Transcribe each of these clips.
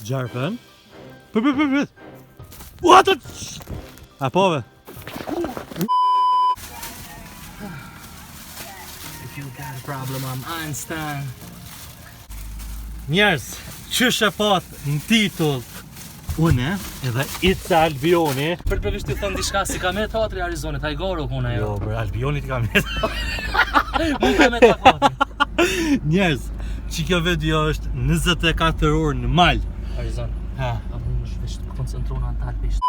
Gjarpen. Për. What the... A pove. If you got a problem, I'm Einstein. Njerëz, qysh e pat në titull une edhe Ica Albioni. Për përvisht të thënë diçka si ka me teatri Arizonit, hajgoro kuna jo. Jo, për Albionit ka me. Mund ka me takati. Njerëz, që kjo video është 24 orë në mal. Arizon. Ha. A mund është veç të koncentrona në talë pisht.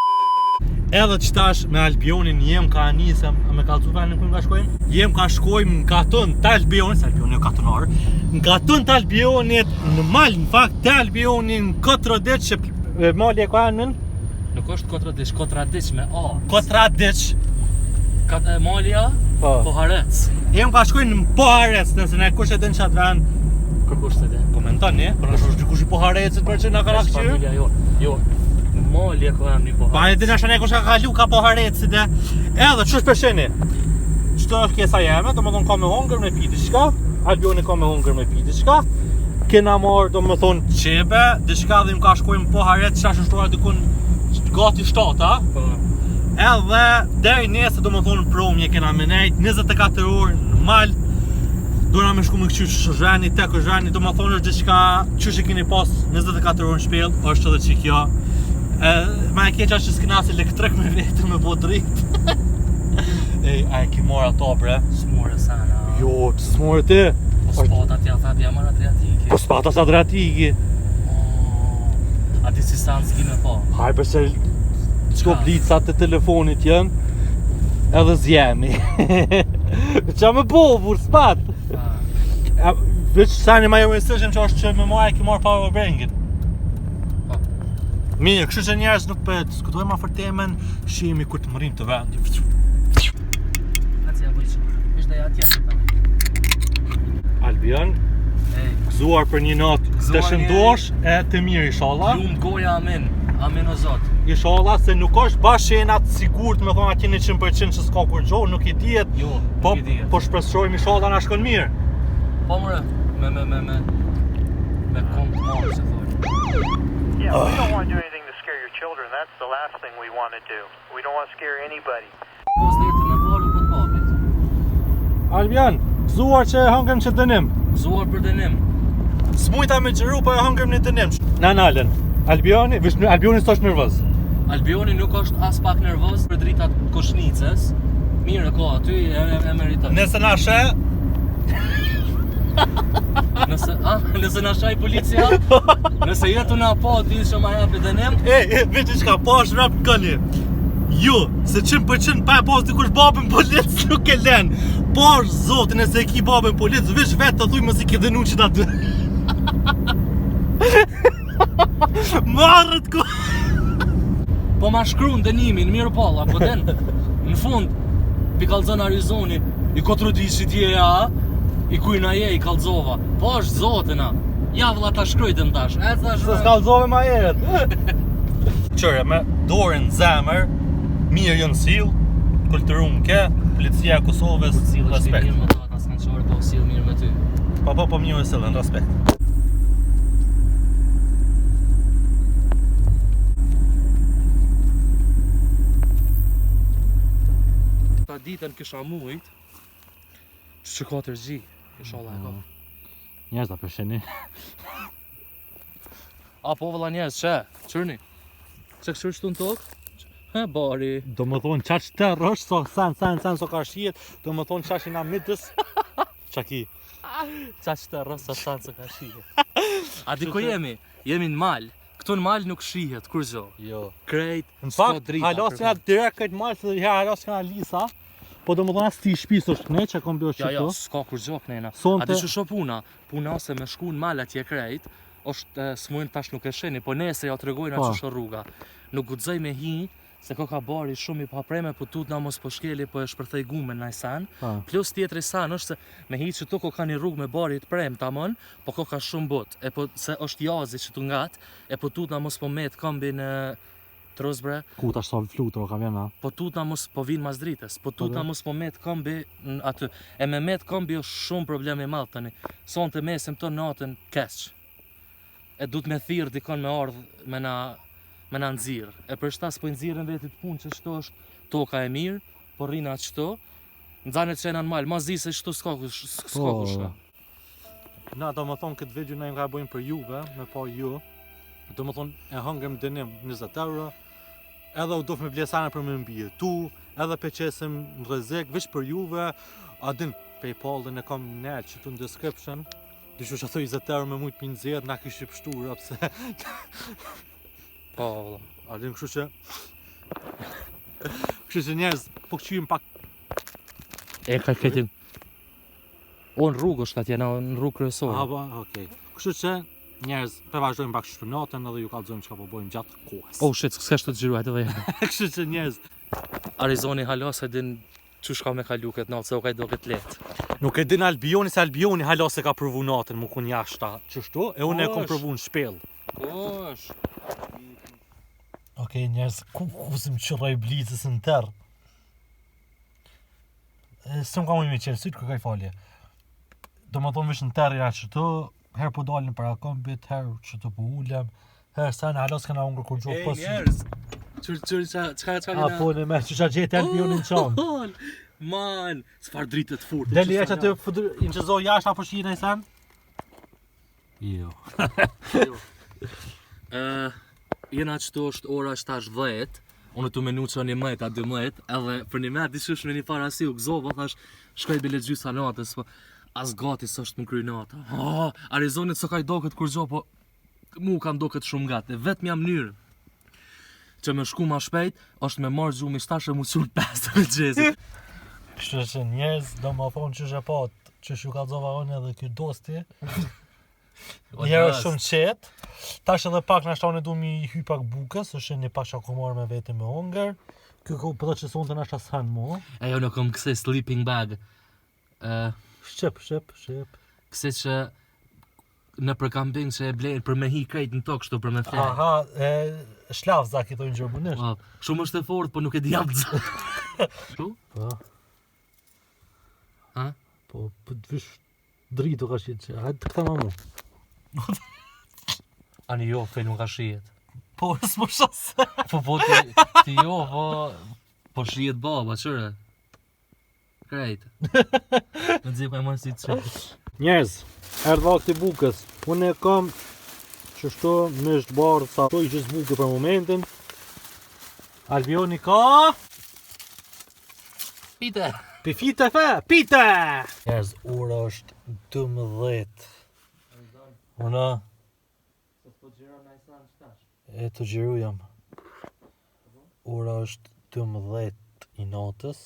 Edhe që tash me Albionin jem ka nisëm, a me kalcu venin ku nga shkojmë? Jem ka shkojmë në katon të Albionit, se Albioni jo katonar, në katon të Albionit në mal, në fakt të Albionin në Kotrodiq, që mali e ka nën? Nuk është Kotrodiq, Kotradiq me A. Kotradiq. Malja, Poharec. Jem ka shkojnë në Poharec, nëse ne kush e din qatë ven. Kërkush të din? Komentoni, për nështë është dikush i Poharecit për që nga ka rakëshqyrë? Familia jo, jo. Malja ka emni Poharec. Pa e din ashtë ne kush ka kalu ka Poharecit e. Edhe, që është përsheni? Qëto është kesa jeme, do më thonë ka me hongër me pi diçka. Albioni ka me hongër me pi diçka. Kena marrë, do më thonë, qebe, diçka dhe im ka shkojmë Poharec, qash është ora dikun gati 7, a? Po. Edhe, deri nesë, do më thonë, promje kena me nejt, 24 orë në mal. Dona me shku me këqysh zhveni, tek zhveni, do më thonë është diçka qysh e keni pas 24 orë në shpel, është edhe që kjo. Ma e keqa që s'kena se elektrik me vetër me po dritë. Ej, a e ki marrë ato bre? S'more sana. Jo, të s'more ti. Po spata t'ja thati ja marrë Adriatiki. Po spata s'Adriatiki. A di si sa në s'ki me po? Haj përse qko blicat të telefonit jënë, edhe zjemi. Qa me bo, bur, spat. Veç sani ma jo mesëgjën që është që me mua e ki marrë power bankin. Mirë, kështu që njerës nuk për diskutojmë ma për temen, shihemi kur të mërim të vendi. Aci ja bëjqë, ishte ja atje të tani. Albion, gëzuar për një natë të shëndosh e të mirë inshallah. Lumë goja amin, amin o Zot. Inshallah se nuk është bashkënat sigurt me thonë atje 100% që s'ka kur gjohë, nuk i dihet. Jo, Po, nuk i dihet. po shpresojmë inshallah na shkon mirë. Po mëre, me kom të marë se thoi. Yeah, we don't want to do anything to scare your children. That's the last thing we want to do. We don't want to scare anybody. Pos dhe të me balu për të papit. Albion, gëzuar që e hangëm që dënim. Gëzuar për dënim. S'mujta me gjëru, po e hangëm një dënim. Na nalën. Albioni, Albioni s'është nervoz. Albioni nuk është as pak nervoz për dritat koshnicës. Mirë ko, aty e meriton. Nëse na she, Nëse na shaj policia, nëse jetu na po ti që ma japi dënim. veç qka, po është rap në këni. Ju, se 100% pa e pas dikush babën policë nuk e len. Po është zotin e se ki babën policë, veç vetë të thuj mësi ki dënu që ta dë. Marrët ku. Po ma shkru në dënimin, mirë palla, po den, në fund, pi kalzon Arizoni, i Kotrodiqit jeja, i kujna je, i kalzova. Po është zotina, ja vëlla ta shkrujtëm tash, Se s'kalzove ma herët. Qëre, me dorën zemër, mirë jënë sill, kulturum ke, policia e Kosovës, respekt. Mirë me ta, ta s'kanë qore, po sill mirë me ty. Po mirë e sillën, respekt. Ta ditën kisha mujt, që 4G, inshallah e ka. Njerëz ta përsheni. A po vëlla njerëz, qërni? Që këshur qëtu në tokë? He, bari. Do më thonë qaç të rësh, so sen so ka shijet, do më thonë qash i na midës. Qaki. Qaç të rësa sanë se ka shihet. A di ku jemi? Jemi në mal. Këtu në mal nuk shihet, kur gjo. Jo. Krejt, Në s'ka fakt, drita. halos nga direkt këtë malë, se halos nga lisa, po do më thonë as ti shpis është këne që kom bjo Ja, qëtu. s'ka kur gjo kënena. Sonte- A di që puna? Puna se me shku në mal atje krejt, është s'mujnë tash nuk e sheni, po nesër ja të regojnë Po. që shë rruga. Nuk guxoj me hi, se ka bari shumë i papreme, po tut na mos po shkeli, po e shpërthej gumen na i san. Po. Plus tjetri san është se me hi që tu ka një rrugë me bari të prem tamon, po ka shumë bot. E po se është jazi që tu ngat, e po tut na mos po met këmbin trosbre. Ku tash sa flutro ka vjena. Po tut na mos po vinë mas dritës, po tut na mos po met këmbi aty. E me met këmbi është shumë problem i madh tani. Sonte mesim të natën keq. e du të me thirr dikon me ardh me na nxirr. E për shtas po i nxirren vetit punë që shto është toka e mirë, po rrina çto. Nxanet që janë mal, ma zi se shto s'ka kushka. Na do më thonë këtë video na im ka bojnë për juve, me pa ju. Do më thonë e hëngëm dënim 20 euro. Edhe u dof me blesane për me mbijetu, edhe pe qesim në rrezik, veç për juve. A din PayPal-in e kam nel që tu në description. Dyshu që thoi 20 euro me mujt për nëzirë, na kishë i pështura, pse. Po, valla. A din kështu që... Kështu që njerëz, po këqyrim pak... E ka këtin. O në rrugë është atje, në rrugë kryesore. Aba, okej. Kështu që njerëz, pe vazhdojmë pak shpënatën edhe ju kallëzojmë çka po bojmë gjatë kohës. Oh shit, s'ka shtë të gjiruajt edhe jene. Kështu që njerëz... Arizoni hala se din që shka me kalu këtë natë, se o ka i do këtë letë. Nuk e din Albioni, se Albioni hala se ka provu natën, mu kun jashta qështu, e unë e kom provu në shpel. Kosh. Okej, njerëz, ku zim qërroj blizës në tërë? Së më ka mujë me qelë, sytë kërkaj falje. Do më thonë vish në tërë ja qëtu, herë po dalin para kombit, herë qëtu po ullem, herë sa në halos këna unë kërkur gjohë posë. njerëz, qëka A po në me, që qa gjeti Albionin qanë. Man, s'far dritë të furtë. Deli e që aty i në qëzoj jashtë apo shina i sen? Jo. Jena qëto është ora 7:10, unë të menu që 11 a 12, edhe për një merë dishysh me një parasi u gëzova, thash, shkoj bile gjysa natës, po as gati së është më kry nata. Arizonit së ka i do këtë kur gjo, po mu ka ndo këtë shumë gati, vetë mja mënyrë që me shku ma shpejt, është me marrë gjumë i shtashë mu qurë 5 të gjezit. Kështë që njerëz, do më thonë që shëpat, që shu ka dzova unë edhe kjo dosti. Njerë është shumë qetë. Tash edhe pak në ashtone du mi hy pak bukës, është një pak që ako marrë me vete me hongër. Kjo përdo që sonë të nashta s'hanë mu. E jo në kom këse sleeping bag. Shqip. Këse që në për camping që e blejnë për me hi krejt në tokë shtu për me thejnë. Aha, shlav zaki thojnë gjerbunisht. Shumë është e fort, po nuk e di jam të zë. Shu? Po. Ha? Po, të vish dritu ka shqit që, hajtë të këta ma mu. Ani jo, fejnë ka shijet. Po, s'mo shase. Po ti jo, po shijet baba, qëre? Krejt. Në dzip e mërë si të qëtë. Njerëz, erdha këti bukës. Unë e kam qështu mësht barë sa to i gjithë bukë për momentin. Albioni ka... Pite! Pifite fe, pite! Njerëz, ora është 12. Una... E të gjiru jam. Ora është 12 i natës.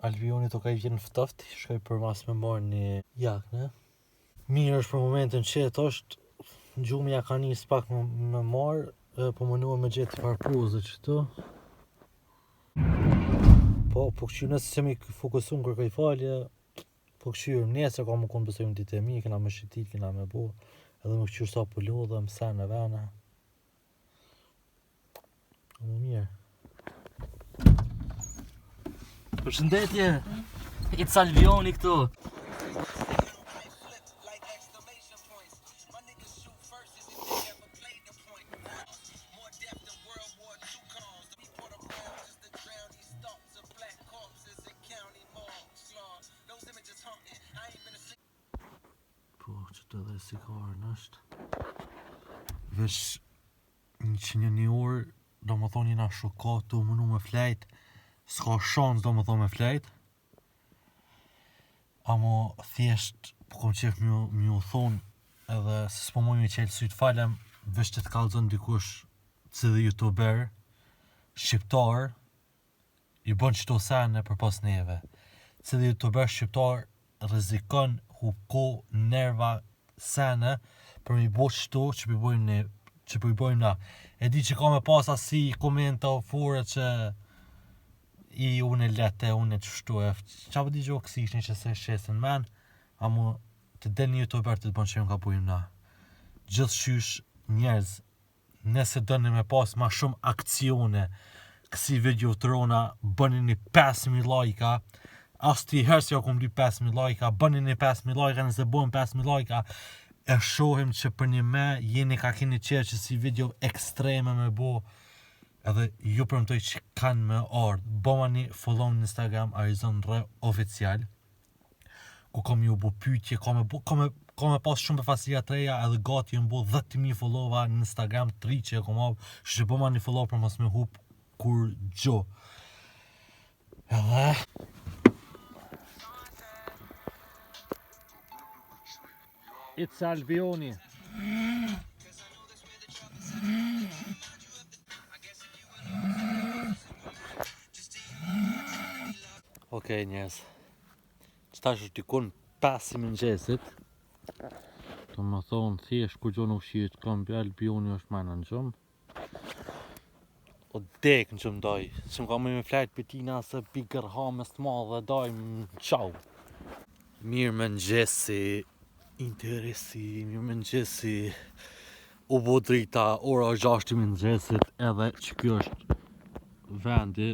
Albioni të ka i vjenë ftoft, shkoj për mas me marrë një jakë, ne? Mirë është për momentin qëtë është, gjumja ka njës pak me marrë, po më nuë me gjetë parpuzë qëtu. Po këqy nëse se mi fokusun kërkoj falje, po këqyrë nesër ka më konë besojmë ditë e mi, këna me shqitit, këna me bo, edhe më këqyrë sa po lodhe, më sen e vene. Më mirë. Përshëndetje, it's Albioni këtu. Po, që të edhe sigarën është. Vesh një orë, do më thonë jena shokat, do më nu me flejt. S'ka shans do më thonë me flejt. Amo thjesht, po kom qef mjë thonë, edhe se s'po moj me qelë sytë falem, vesh që të kalëzën dikush cilë youtuber, shqiptar, i bën qëto sene për pas neve. Cilë youtuber shqiptar rrezikon ko nerva sene për mi bo qëto që për i bojmë na. E di që ka me pas asi komenta o fore që i unë e lete, unë e qështu e qa për di gjo kësishni që se shesin men, amo të den një youtuber të të bënë që ka bojmë na. Gjithë shysh njerëz, nëse dëni me pas ma shumë akcione, kësi video të rona, bëni një 5.000 lajka, as të i herë si ja kom dy 5.000 lajka, bëni një 5.000 lajka, nëse bëjmë 5.000 lajka, e shohim që për një me jeni ka keni qenë që si video ekstreme me bo edhe ju përmëtoj që kanë me ardhë. Bëma një follow në Instagram Arizon Re Oficial ku kom ju bo pyetje, kom me pas shumë përfaqësia të reja edhe gati ju bo 10.000 followa në Instagram 3 që e kom avë, që bëma një follow për mos me hup kur gjo. Edhe It's Albioni. Okej, njerëz. Qëta është dikun 5 i mëngjesit. Të më thonë thjesht kur gjo në ushqit, kam bë Albioni është mana në gjumë. O dek në gjumë doj, që më ka me flajt për tina se bigger hames të madhe doj më qau. Mirë mëngjesi. Interesi, mirë mëngjesi. U bo drita, ora 6 i mëngjesit edhe që kjo është vendi.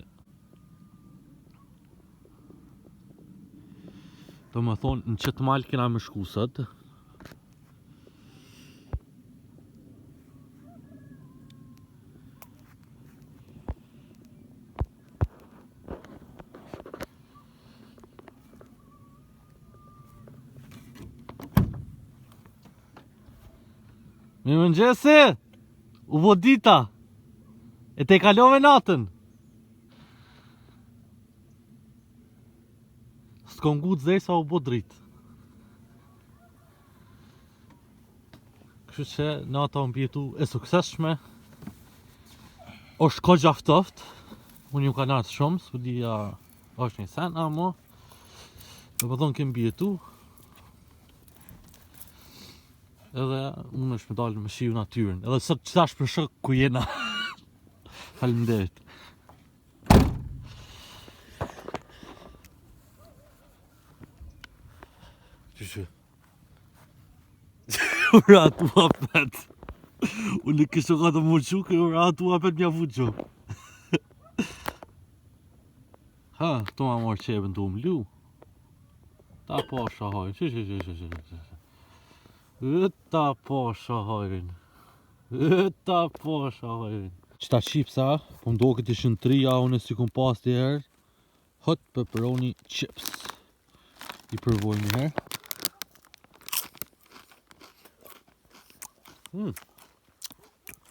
Do më thonë, në qëtë malë kena me shku sot. Mirë mëngjesi, u bo dita, e te kalove natën. S'kom gu të zej sa u bo dritë. Kështu që nata unë bjetu e sukseshme. Është ko gjaftoft, unë ju ka nartë shumë, s'u dija është një sen, amo. Do më thonë kem bjetu. Edhe unë është me dalë me shiu natyrën. Edhe sot qëtash për shok ku jena. Faleminderit. Qështu? Ura tu apet. Unë kështë ka të mërqu, kë ura tu apet mja fuqo. Ha, këto ma marrë qebën të umlu. Ta po shahoj. Ta po shahojrin. Ta po shahojrin. Qëta chipsa, po më do këtë ishën 3, unë si kom pas të herë. Hot pepperoni chips. I përvoj një herë.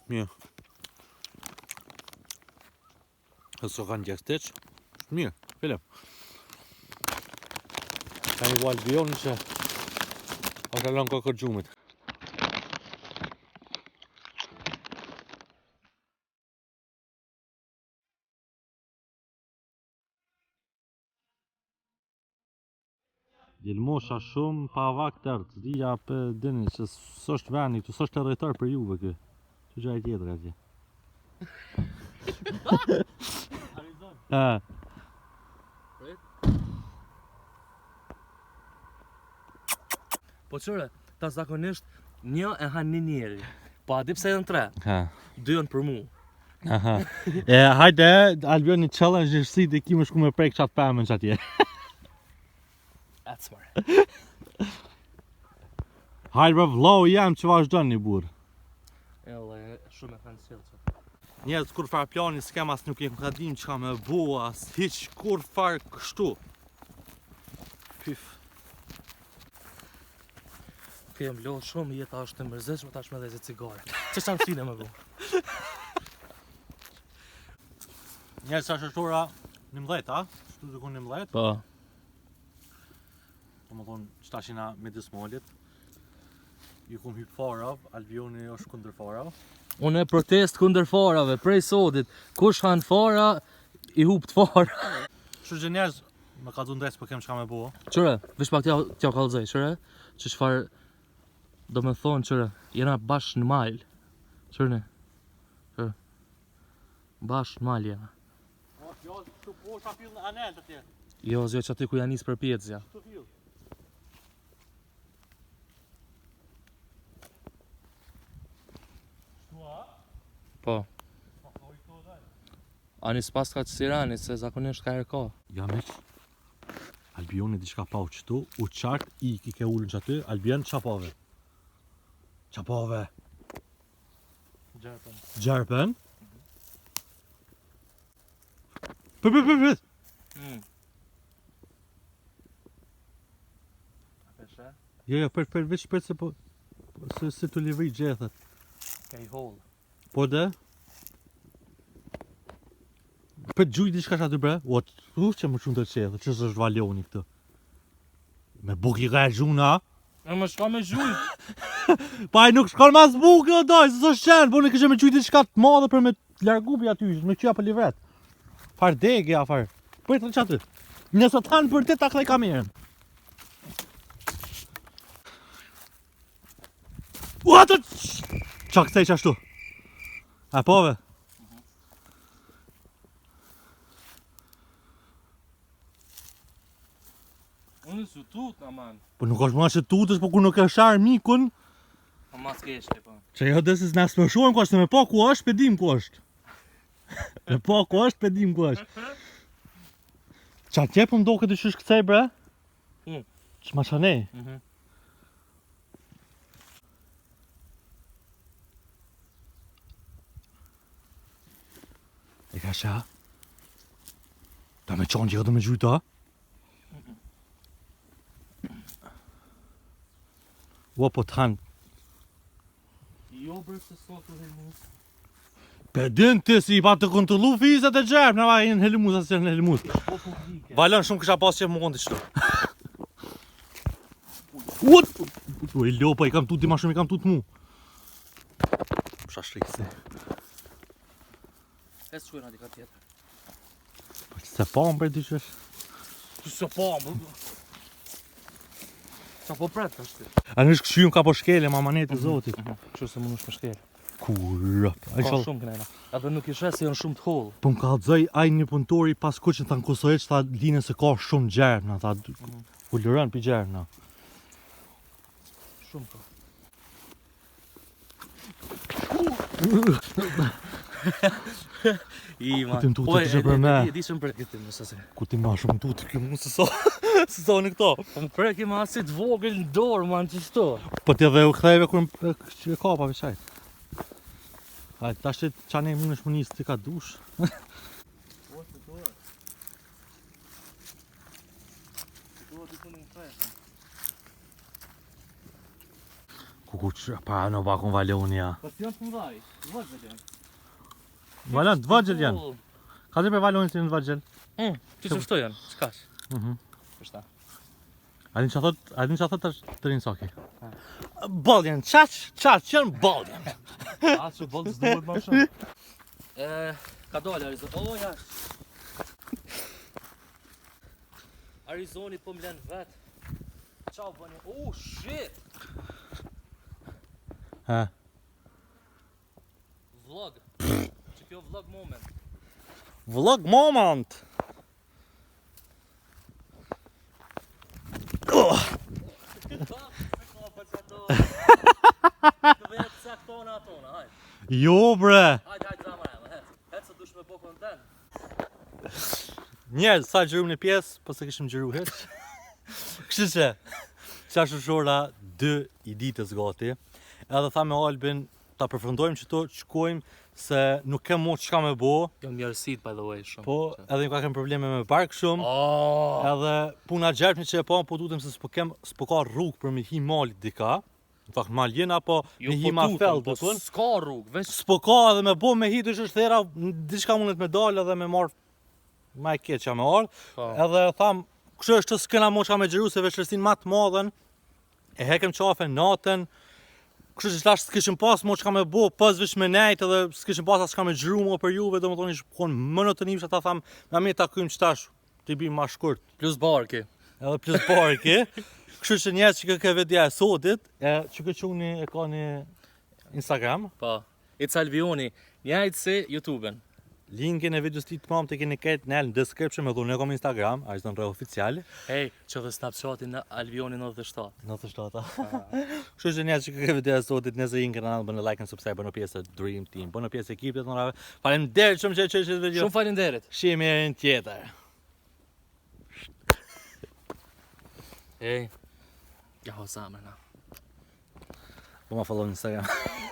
Mirë. E so kanë gjesteq. Mirë, filem. Ka një valë bjoni që o kalon kokër gjumit. Djelmosha shumë pa vak tërtë, dhja për dini që s'është veni këtu, s'është territor për juve kë. Që gjaj tjetër atje. Arizon. Po qëre, ta zakonisht një e han një njeri. Po a di pse janë 3? 2 janë për mu. Aha. E hajde, Albioni challenge një si dhe ki më shku me prek qatë pëmën që atje. That's smart. Hajde bro, vlau jam që vazhdon një burë. Edhe shumë e kanë sjellë që. Njerëz kur far plani s'kem as nuk e ka dim çka me bo as hiç kur far kështu. Pyf. Kem lo shumë, jeta është e mërzitshme tash me dhezë cigare. Ç'është arsinë më bu? Njerëz tash është ora 11, a? Shtu diku 11. Po. Domethon shtashina midis molit. Ju kum hyp farav, Albioni është kundër farav. Unë e protest kundër farave, prej sotit. Kush han fara, i hup të fara. Kështu që njerëz më ka dhënë ndres po kem çka me bo. Qëre, vish pak t'ja kallëzoj, qëre? Që çfarë do me thonë, qëre, jena bashkë në mal. Qërë? Qërë? Bashkë në mal jena. Jo, këtu poshta fill në anel të tjerë. Jo, zjo që aty ku janë nisë për pjecëja. Këtu fill. Po. Ani s'pas ka që sirani, se zakonisht ka herë ka. Ja miq. Albioni diçka pa u qëtu, u qartë i ke ullën që aty, Albion qa pave? Qapove? Gjerpen. Gjerpen? Për. Peshe? Jo, për veç për se po... Se të livri gjethet. Kej hol. Po dhe? Për gjuj diçka aty bre? O, që më shumë të qethë, që është valioni këtë? Me buk i ka e gjuna? E më shka me gjuj. Pa i nuk shkon mas buk jo doj, se s'është qenë, po në kështë me gjuj diçka të madhe për me largu për aty, me qyja për livret. Far degja, far. Për të qatë. Nësë të tanë për të ta klej kamerën. Ua të... Qa kësej që ashtu? A pove? Unë su tut, aman. Po nuk është më që tutës, po ku nuk e sharë mikun. Po mas keshte, po. Që jo desis në spërshojmë ku është, me po ku është, pedim ku është. Me po ku është, pedim ku është. Qa tjepë më do këtë qysh këcej bre? Që ma qanej? E ka qa? Da me qonë që këtë me gjujta? Ua po të hanë. Jo bre se so të helmus. Pedin ti si i pa të kontrolu fizat e gjerë, në va i në helimus asë që në helimus. Po po vike. Valon shumë kësha pas që më kondi qëto. What? U e lopa, i kam tuti ma shumë, i kam tuti mu. Pësha shrikësi. E së qujna dika tjetër. Po që se pa më për dy qësh. Që se pa më. Qa po pret të ashtë ti? A në shkëshyum ka po shkele, ma maneti zotit. Që se më nush me shkel. Kurrët. Ka shumë kënena. Edhe nuk ishe se janë shumë të hollë. Po më ka dzoj aj një punëtori pas ku që në thanë Kosovec që tha line se ka shumë gjerë, na tha u lërën për gjerë, na. Shumë ka. I man. Ku ti m'tuti të që për me? Di që më pret këtë nëse se. Ku ti ma shumë tuti kjo mu se sa, se sa në këto. Po më pret kema asit vogël në dorë, man, që shto. Po ti edhe u ktheve kur e ka pa veçajt. Hajde, tash që qanej mund është më njësë ti ka dush. Po, se dorë. Se dorë të të në treshën. Ku që, pa në bakon valoni ja. Po si janë të mdhaj, vëgjel janë. Valon, të vëgjel janë. Ka të për valoni të në të vëgjel? Që që shto janë, qkash? Pështa. Adin që thot është të rinë soki? Ball janë, qaq janë ball janë. A që bëllë s'duhet ma shumë. Ka dole Arizona, o jash. Arizoni po m'len vet. Qau bëni, oh shit. Ha. Vlog. Që kjo vlog moment. Vlog moment! Të vetë se këtona atona, hajde. Jo bre! Hajde, drama e, hecë se dush me po kontent. Njerë, sa gjërum në pjesë, po se kishim gjëru heq. Kështë që, qa shushora 2 i ditës gati, edhe tha me Albin, ta përfundojmë që to qkojmë, se nuk kem mo qka me bo, Jam mjërësit, by the way, shumë. po edhe nuk ka kem probleme me bark shumë, edhe puna gjerpni që e pa, po tutem se s'po ka rrugë për me hi malit dika, në fakt mal jena, po me hi ma fell po dikun. s'ka rrugë, veç S'po ka edhe me bo me hi të është thera, diçka mundet me dalë edhe me marrë ma e keqa me ardhë, edhe tham, kështë është të s'kena mo qa me gjeru se veçërsin ma të madhen, e hekem qafe natën, kështë që tash s'kishim pas mo qka me bo, pas vish me nejt edhe s'kishim pas as qka me gjru mo për juve, do më thoni shkon më në të njimsha ta tham, na mi takujmë që tash t'i bim ma shkurt, plus barki. edhe plus parki, kështë që njerë që ke vedja e sotit, që ke quni e ka një Instagram, Po, It's Alvioni, njajtë si YouTube-en. linkin e videos ti të mamë të keni ketë në description me dhunë e kom Instagram, a ishtë në rrë oficial. Hej, që dhe Snapchatin në Alvioni 97. 97. Kështu që njerë që ke video e sotit, nëse i në kanal, bënë like and subscribe, bënë pjesë e Dream Team, bënë pjesë e ekipit në rave. Faleminderit shumë që e video. Shumë falenderit. Shihemi herën tjetër. Hej, ja ho zamër na. Po ma follow në Instagram.